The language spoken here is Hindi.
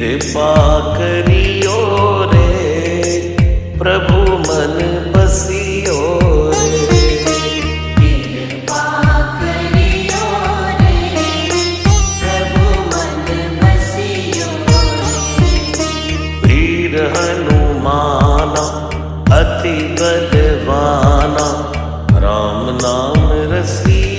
कृपा करियो रे प्रभु मन बसियो रे। कृपा करियो रे प्रभु मन बसियो रे। वीर हनुमाना अति बलवाना राम नाम रसिया